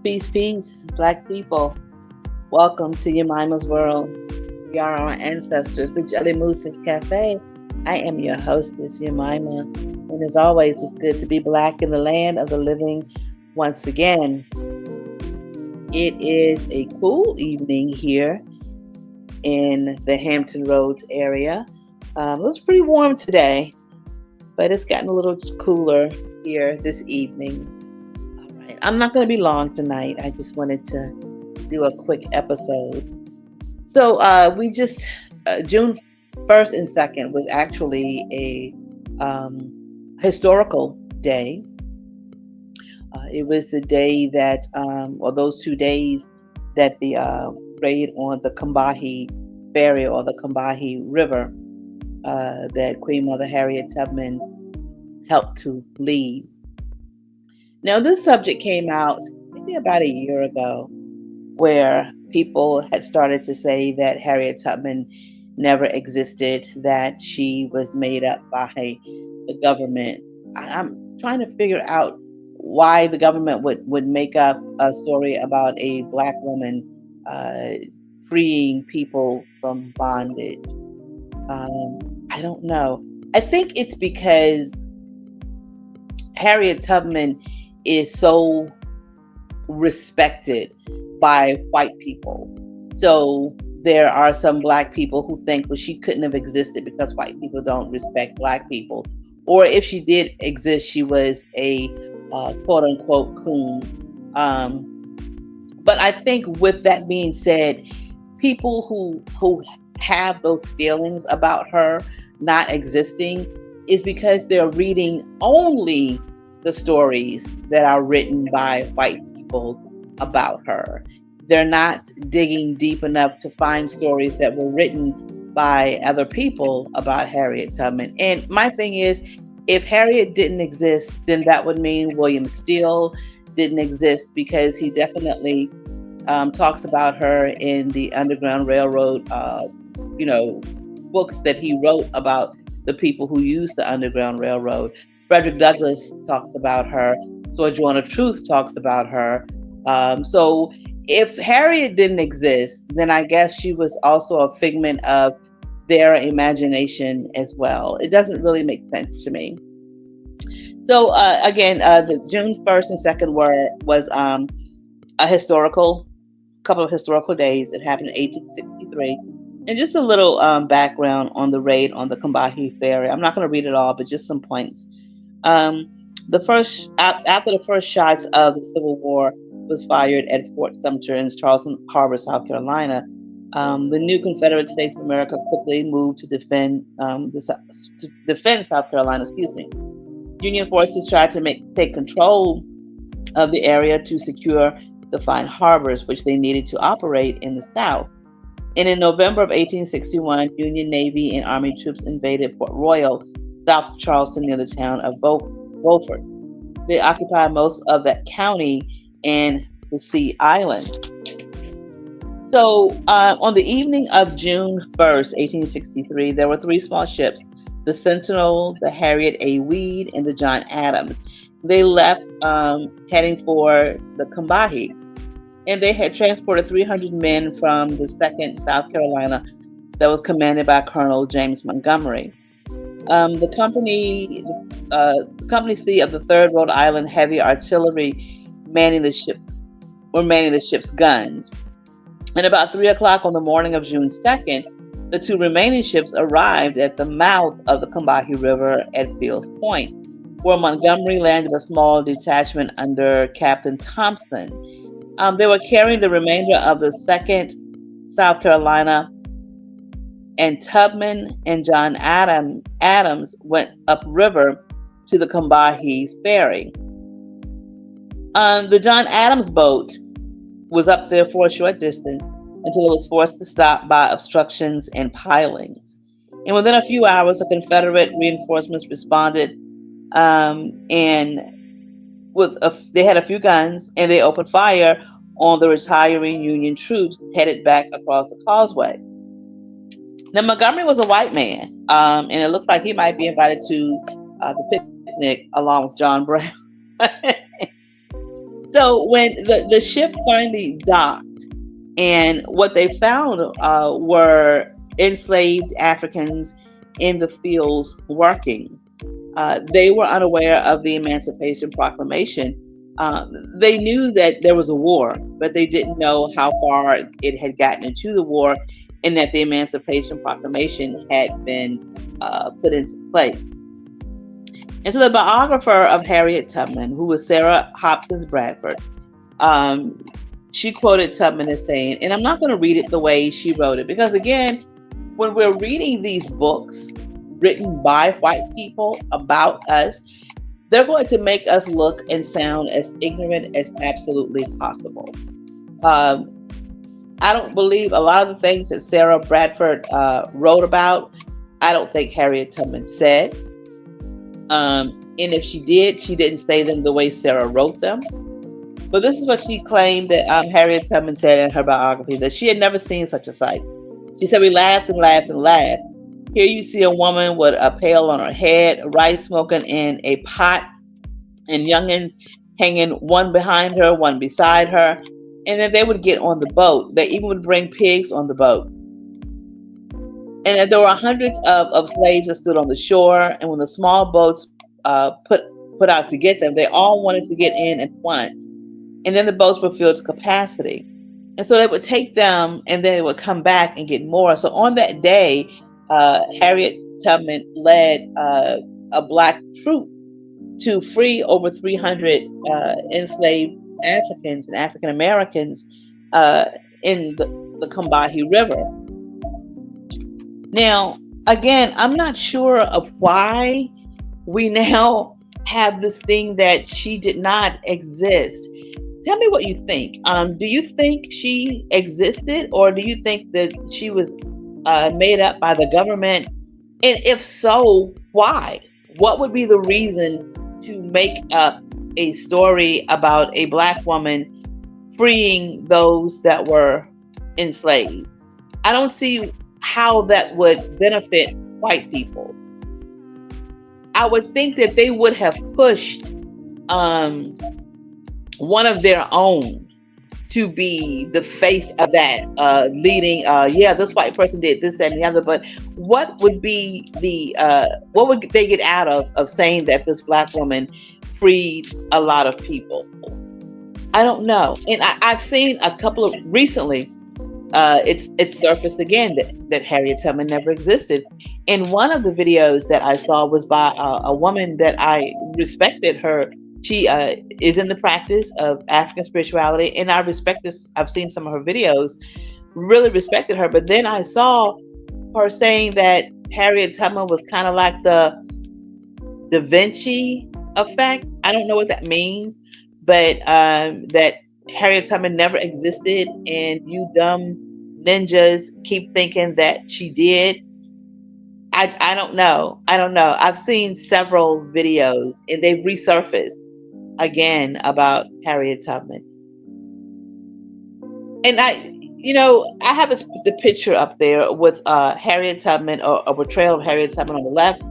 peace, peace, Black people. Welcome to Yemima's World. We are our ancestors, the Jelly Moose's Cafe. I am your hostess, Yemima. And as always, it's good to be Black in the land of the living once again. It is a cool evening here in the Hampton Roads area. It was pretty warm today, but it's gotten a little cooler here this evening. All right, I'm not going to be long tonight. I just wanted to do a quick episode. So we just June 1st and 2nd was actually a historical day. It was the day that, or those 2 days that the raid on the Combahee Ferry or the Combahee River that Queen Mother Harriet Tubman helped to lead. Now, this subject came out maybe about a year ago, where people had started to say that Harriet Tubman never existed, that she was made up by the government. I'm trying to figure out why the government would make up a story about a Black woman uh, freeing people from bondage. I don't know. I think it's because Harriet Tubman is so respected by white people. So there are some Black people who think, well, she couldn't have existed because white people don't respect Black people. Or if she did exist, she was a quote unquote coon. But I think with that being said, people who have those feelings about her not existing is because they're reading only the stories that are written by white people about her. They're not digging deep enough to find stories that were written by other people about Harriet Tubman. And my thing is, if Harriet didn't exist, then that would mean William Steele didn't exist, because he definitely talks about her in the Underground Railroad, books that he wrote about the people who used the Underground Railroad. Frederick Douglass talks about her. Sojourner Truth talks about her. So if Harriet didn't exist, then I guess she was also a figment of their imagination as well. It doesn't really make sense to me. So again, the June 1st and 2nd was a historical couple of historical days. It happened in 1863. And just a little background on the raid on the Combahee Ferry. I'm not going to read it all, but just some points. Um, after the first shots of the Civil War was fired at Fort Sumter in Charleston Harbor, South Carolina, the new Confederate States of America quickly moved to defend South Carolina. Excuse me. Union forces tried to take control of the area to secure the fine harbors which they needed to operate in the South. And in November of 1861, Union Navy and Army troops invaded Port Royal, south of Charleston, near the town of Beaufort. They occupied most of that county and the Sea Island. So on the evening of June 1st, 1863, there were three small ships: the Sentinel, the Harriet A. Weed, and the John Adams. They left heading for the Combahee, and they had transported 300 men from the 2nd South Carolina that was commanded by Colonel James Montgomery. The company C of the 3rd Rhode Island Heavy Artillery manning the ship were manning the ship's guns. And about 3 o'clock on the morning of June 2nd, the two remaining ships arrived at the mouth of the Combahee River at Fields Point, where Montgomery landed a small detachment under Captain Thompson. They were carrying the remainder of the 2nd South Carolina, and Tubman and John Adams went upriver to the Combahee Ferry. The John Adams boat was up there for a short distance until it was forced to stop by obstructions and pilings. And within a few hours, the Confederate reinforcements responded, and they had a few guns, and they opened fire on the retiring Union troops headed back across the causeway. Now, Montgomery was a white man, and it looks like he might be invited to the picnic along with John Brown. So when the ship finally docked, and what they found were enslaved Africans in the fields working. They were unaware of the Emancipation Proclamation. They knew that there was a war, but they didn't know how far it had gotten into the war, and that the Emancipation Proclamation had been put into place. And so the biographer of Harriet Tubman, who was Sarah Hopkins Bradford, um, she quoted Tubman as saying, and I'm not going to read it the way she wrote it, because again, when we're reading these books written by white people about us, they're going to make us look and sound as ignorant as absolutely possible. Um, I don't believe a lot of the things that Sarah Bradford wrote about. I don't think Harriet Tubman said. And if she did, she didn't say them the way Sarah wrote them. But this is what she claimed that Harriet Tubman said in her biography, that she had never seen such a sight. She said, "We laughed and laughed and laughed. Here you see a woman with a pail on her head, rice smoking in a pot, and youngins hanging one behind her, one beside her. And then they would get on the boat. They even would bring pigs on the boat. And then there were hundreds of slaves that stood on the shore. And when the small boats put out to get them, they all wanted to get in at once. And then the boats were filled to capacity. And so they would take them and then they would come back and get more. So on that day, Harriet Tubman led a black troop to free over 300 enslaved Africans and African Americans uh, in the Combahee River. Now, again, I'm not sure of why we now have this thing that she did not exist. Tell me what you think. Do you think she existed, or do you think that she was made up by the government? And if so, why? What would be the reason to make up a story about a black woman freeing those that were enslaved? I don't see how that would benefit white people. I would think that they would have pushed um, one of their own to be the face of that, leading, yeah, this white person did this, that, and the other. But what would be what would they get out of saying that this black woman freed a lot of people? I don't know. And I've seen a couple of recently, it's surfaced again that Harriet Tubman never existed. And one of the videos that I saw was by a woman that I respected her. She is in the practice of African spirituality, and I respect this. I've seen some of her videos, really respected her. But then I saw her saying that Harriet Tubman was kind of like the Da Vinci effect. I don't know what that means, but that Harriet Tubman never existed, and you dumb ninjas keep thinking that she did. I don't know. I don't know. I've seen several videos, and they've resurfaced again about Harriet Tubman. And I have the picture up there with Harriet Tubman, or a portrayal of Harriet Tubman on the left,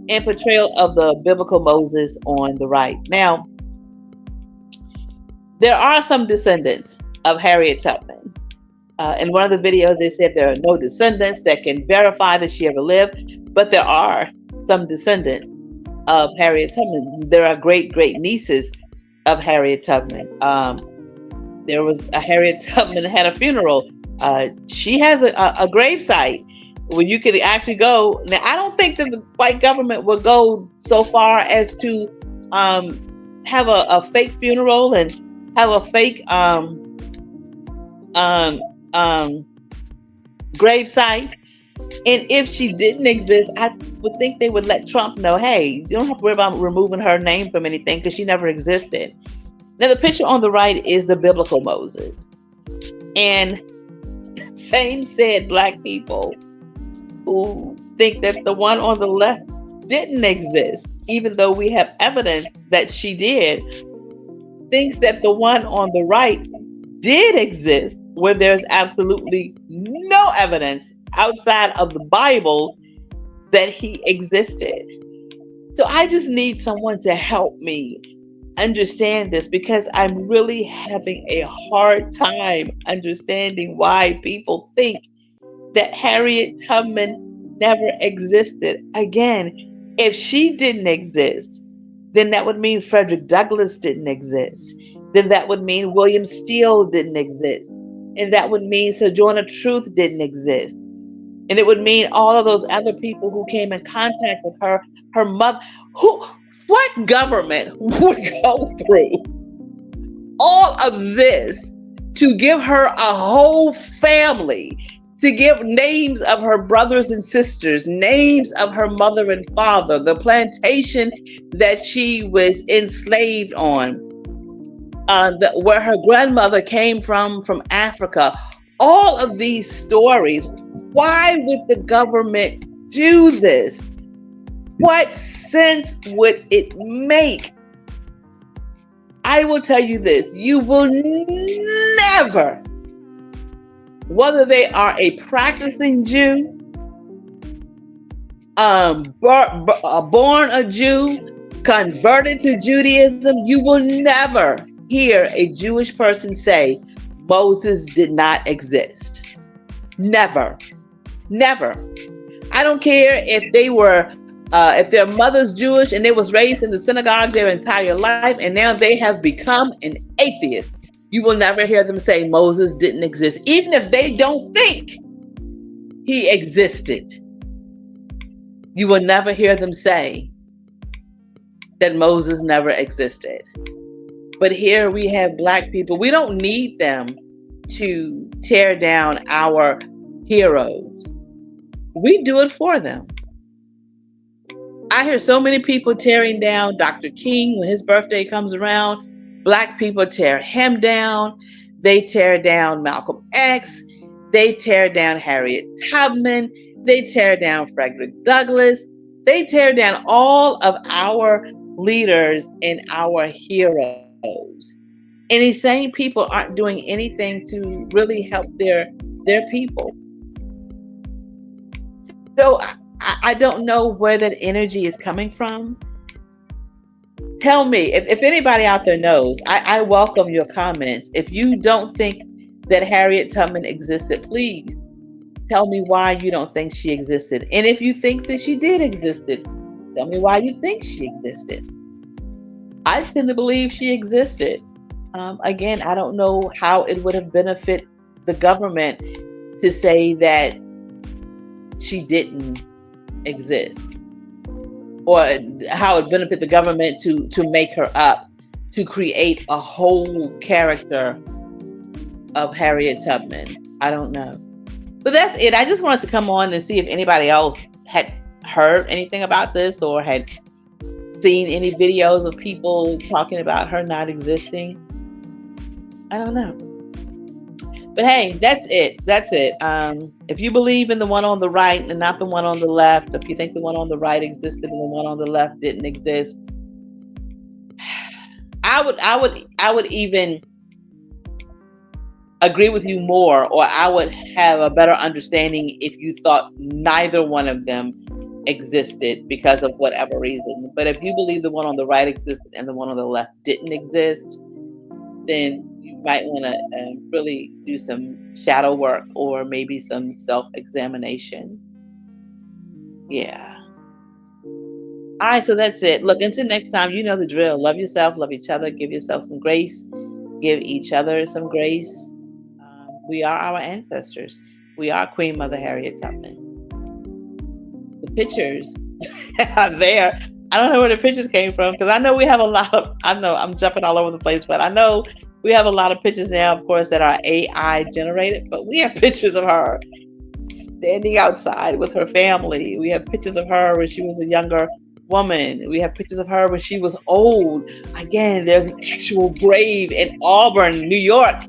and portrayal of the biblical Moses on the right. Now, there are some descendants of Harriet Tubman. In one of the videos, they said there are no descendants that can verify that she ever lived, but there are some descendants of Harriet Tubman. There are great great nieces of Harriet Tubman. There was a Harriet Tubman had a funeral. She has a grave site where you could actually go. Now, I don't think that the white government would go so far as to have a fake funeral and have a fake um, um, grave site. And if she didn't exist, I would think they would let Trump know, hey, you don't have to worry about removing her name from anything because she never existed. Now, the picture on the right is the biblical Moses. And same said black people who think that the one on the left didn't exist, even though we have evidence that she did, thinks that the one on the right did exist, when there's absolutely no evidence outside of the Bible that he existed. So I just need someone to help me understand this, because I'm really having a hard time understanding why people think that Harriet Tubman never existed. Again, if she didn't exist, then that would mean Frederick Douglass didn't exist. Then that would mean William Steele didn't exist. And that would mean Sojourner Truth didn't exist. And it would mean all of those other people who came in contact with her mother. Who, what government would go through all of this to give her a whole family, to give names of her brothers and sisters, names of her mother and father, the plantation that she was enslaved on, where her grandmother came from Africa? All of these stories. Why would the government do this? What sense would it make? I will tell you this: you will never, whether they are a practicing Jew, born a Jew, converted to Judaism, you will never hear a Jewish person say Moses did not exist. Never. Never. I don't care if they were, if their mother's Jewish and they was raised in the synagogue their entire life and now they have become an atheist. You will never hear them say Moses didn't exist, even if they don't think he existed. You will never hear them say that Moses never existed. But here we have Black people. We don't need them to tear down our heroes. We do it for them. I hear so many people tearing down Dr. King when his birthday comes around. Black people tear him down. They tear down Malcolm X. They tear down Harriet Tubman. They tear down Frederick Douglass. They tear down all of our leaders and our heroes. And these same people aren't doing anything to really help their people. So I don't know where that energy is coming from. Tell me, if anybody out there knows, I welcome your comments. If you don't think that Harriet Tubman existed, please tell me why you don't think she existed. And if you think that she did existed, tell me why you think she existed. I tend to believe she existed. Again, I don't know how it would have benefited the government to say that she didn't exist, or how it benefit the government to make her up, to create a whole character of Harriet Tubman. I don't know. But that's it. I just wanted to come on and see if anybody else had heard anything about this or had seen any videos of people talking about her not existing. I don't know. But hey, that's it. That's it. If you believe in the one on the right and not the one on the left, if you think the one on the right existed and the one on the left didn't exist, I would even agree with you more, or I would have a better understanding if you thought neither one of them existed because of whatever reason. But if you believe the one on the right existed and the one on the left didn't exist, then you might want to really do some shadow work or maybe some self-examination. Yeah. All right, so that's it. Look, until next time, you know the drill. Love yourself, love each other, give yourself some grace, give each other some grace. We are our ancestors. We are Queen Mother Harriet Tubman. The pictures are there. I don't know where the pictures came from, because I know we have a lot of, I know I'm jumping all over the place, but I know we have a lot of pictures now, of course, that are AI generated, but we have pictures of her standing outside with her family. We have pictures of her when she was a younger woman. We have pictures of her when she was old. Again, there's an actual grave in Auburn, New York.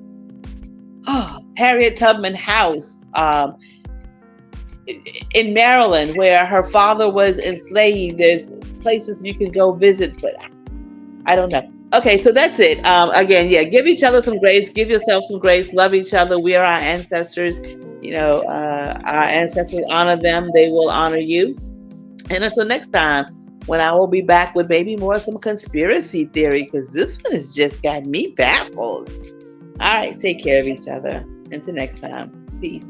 Oh, Harriet Tubman House. In Maryland, where her father was enslaved. There's places you can go visit, but I don't know. Okay, so that's it. Again, yeah, give each other some grace, give yourself some grace, love each other. We are our ancestors. You know, our ancestors honor them, they will honor you. And until next time, when I will be back with maybe more some conspiracy theory, because this one has just got me baffled. All right, take care of each other. Until next time, peace.